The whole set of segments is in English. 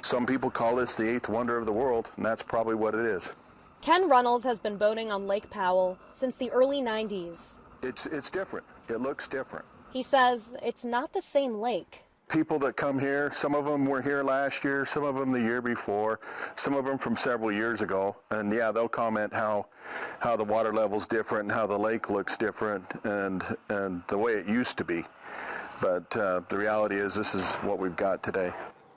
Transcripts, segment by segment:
Some people call this the eighth wonder of the world, and that's probably what it is. Ken Runnels has been boating on Lake Powell since the early 90s. It's different. It looks different. He says it's not the same lake. People that come here, some of them were here last year, some of them the year before, some of them from several years ago. And yeah, they'll comment how the water level's different and how the lake looks different and the way it used to be. But the reality is this is what we've got today.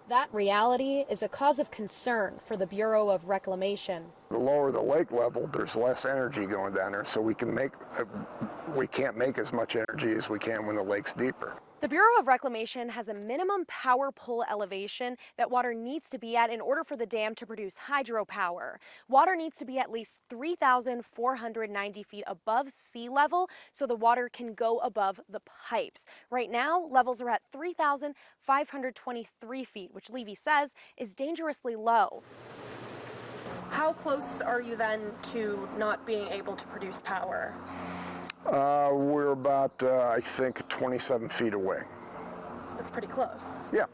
That reality is a cause of concern for the Bureau of Reclamation. The lower the lake level, there's less energy going down there, so we can't make as much energy as we can when the lake's deeper. The Bureau of Reclamation has a minimum power pull elevation that water needs to be at in order for the dam to produce hydropower. Water needs to be at least 3,490 feet above sea level so the water can go above the pipes. Right now, levels are at 3,523 feet, which Levy says is dangerously low. How close are you then to not being able to produce power? We're about, I think, 27 feet away. That's pretty close. Yeah.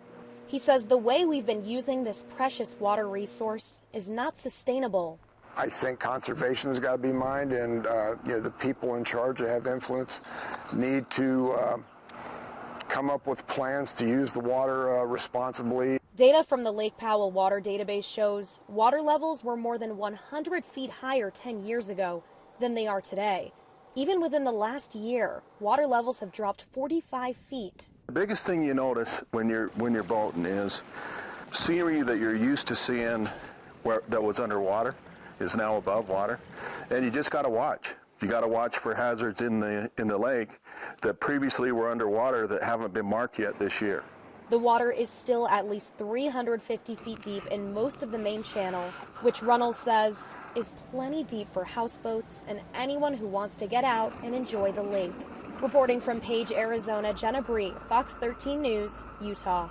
He says the way we've been using this precious water resource is not sustainable. I think conservation has got to be mined, and the people in charge that have influence need to come up with plans to use the water responsibly. Data from the Lake Powell Water Database shows water levels were more than 100 feet higher 10 years ago than they are today. Even within the last year, water levels have dropped 45 feet. The biggest thing you notice when you're boating is scenery that you're used to seeing that was underwater is now above water, and you just got to watch. You got to watch for hazards in the lake that previously were underwater that haven't been marked yet this year. The water is still at least 350 feet deep in most of the main channel, which Runnels says is plenty deep for houseboats and anyone who wants to get out and enjoy the lake. Reporting from Page, Arizona, Jenna Bree, Fox 13 News, Utah.